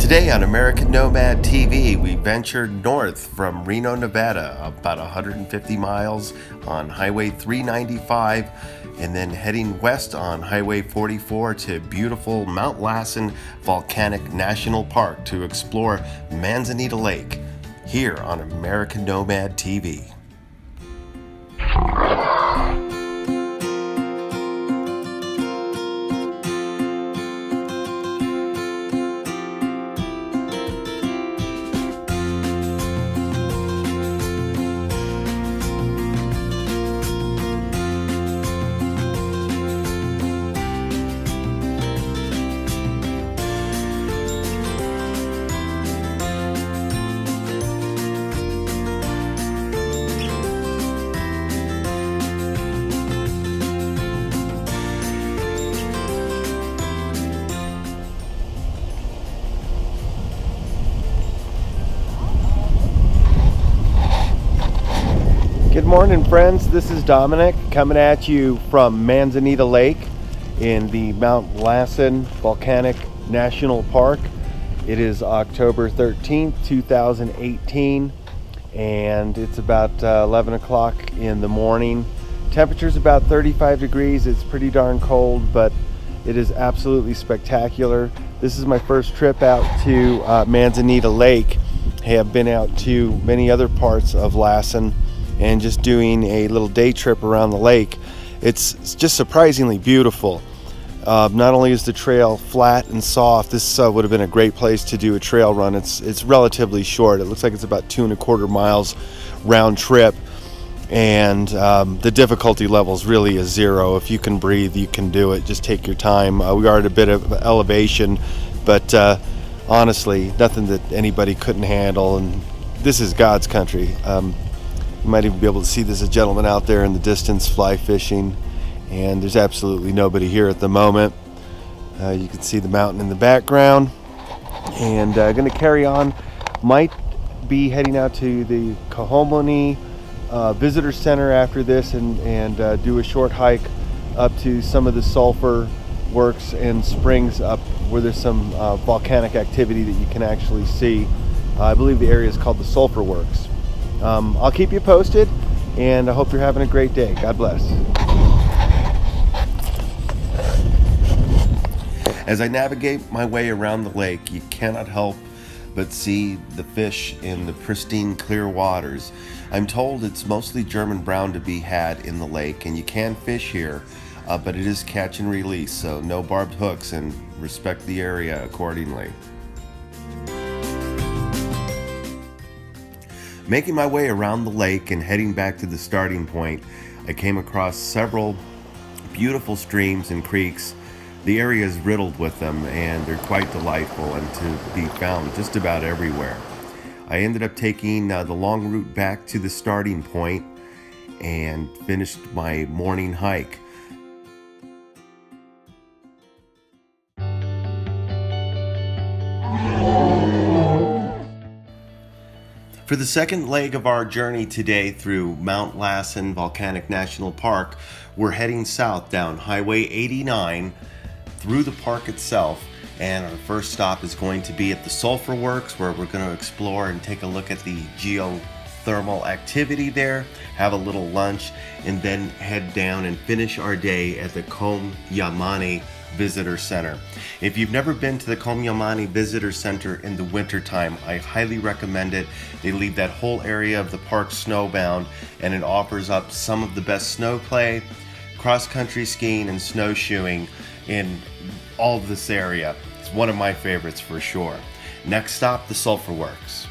Today on American Nomad TV, we ventured north from Reno, Nevada, about 150 miles on Highway 395, and then heading west on Highway 44 to beautiful Mount Lassen Volcanic National Park to explore Manzanita Lake, here on American Nomad TV. Good morning, friends. This is Dominic coming at you from Manzanita Lake in the Mount Lassen Volcanic National Park. It is October 13th, 2018, and it's about 11 o'clock in the morning. Temperature's about 35 degrees. It's pretty darn cold, but it is absolutely spectacular. This is my first trip out to Manzanita Lake. I have been out to many other parts of Lassen and just doing a little day trip around the lake. It's just surprisingly beautiful. Not only is the trail flat and soft, this would have been a great place to do a trail run. It's relatively short. It looks like it's about 2.25 miles round trip, and the difficulty level is really a 0. If you can breathe, you can do it. Just take your time. We are at a bit of elevation, but honestly, nothing that anybody couldn't handle, and this is God's country. You might even be able to see there's a gentleman out there in the distance fly fishing, and there's absolutely nobody here at the moment. You can see the mountain in the background, and going to carry on. Might be heading out to the Kohomony Visitor Center after this and do a short hike up to some of the sulfur works and springs up where there's some volcanic activity that you can actually see. I believe the area is called the Sulfur Works. I'll keep you posted, and I hope you're having a great day. God bless. As I navigate my way around the lake, you cannot help but see the fish in the pristine, clear waters. I'm told it's mostly German brown to be had in the lake, and you can fish here, but it is catch and release, so no barbed hooks, and respect the area accordingly. Making my way around the lake and heading back to the starting point, I came across several beautiful streams and creeks. The area is riddled with them, and they're quite delightful and to be found just about everywhere. I ended up taking the long route back to the starting point and finished my morning hike. For the second leg of our journey today through Mount Lassen Volcanic National Park, we're heading south down Highway 89 through the park itself, and our first stop is going to be at the Sulfur Works, where we're going to explore and take a look at the geothermal activity there, have a little lunch, and then head down and finish our day at the Komyamani Visitor Center. If you've never been to the Komyamani Visitor Center in the wintertime, I highly recommend it. They leave that whole area of the park snowbound, and it offers up some of the best snow play, cross-country skiing, and snowshoeing in all of this area. It's one of my favorites for sure. Next stop, the Sulfur Works.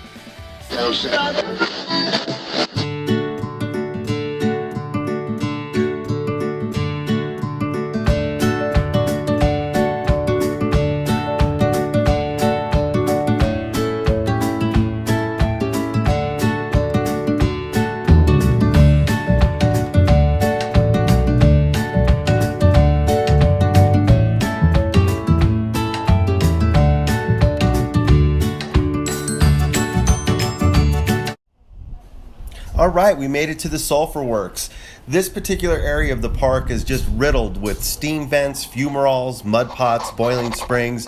All right, we made it to the Sulfur Works. This particular area of the park is just riddled with steam vents, fumaroles, mud pots, boiling springs.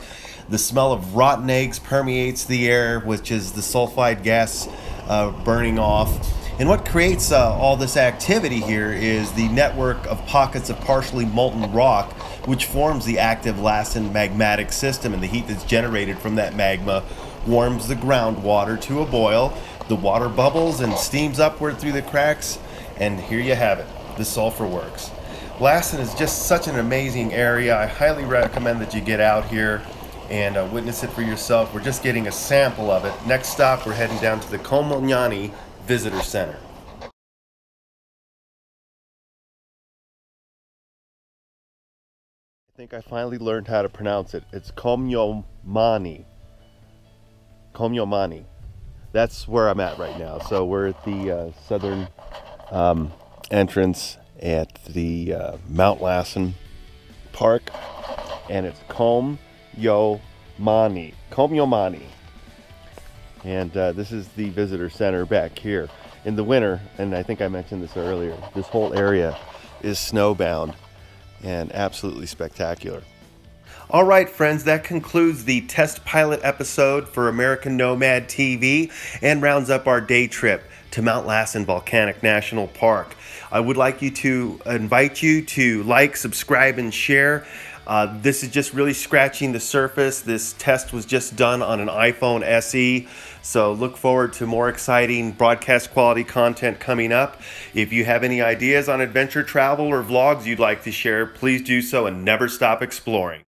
The smell of rotten eggs permeates the air, which is the sulfide gas burning off. And what creates all this activity here is the network of pockets of partially molten rock, which forms the active Lassen magmatic system, and the heat that's generated from that magma warms the groundwater to a boil. The water bubbles and steams upward through the cracks, and here you have it, the sulfur works. Lassen is just such an amazing area. I highly recommend that you get out here and witness it for yourself. We're just getting a sample of it. Next stop, we're heading down to the Volcanic Visitor Center. I think I finally learned how to pronounce it. It's Komyomani. Komyomani. That's where I'm at right now. So we're at the southern entrance at the Mount Lassen Park, and it's Komyomani. Komyomani. And this is the visitor center back here. In the winter, and I think I mentioned this earlier, this whole area is snowbound and absolutely spectacular. All right, friends, that concludes the test pilot episode for American Nomad TV and rounds up our day trip to Mount Lassen Volcanic National Park. I would like to invite you to like, subscribe, and share. This is just really scratching the surface. This test was just done on an iPhone SE, so look forward to more exciting broadcast quality content coming up. If you have any ideas on adventure travel or vlogs you'd like to share, please do so and never stop exploring.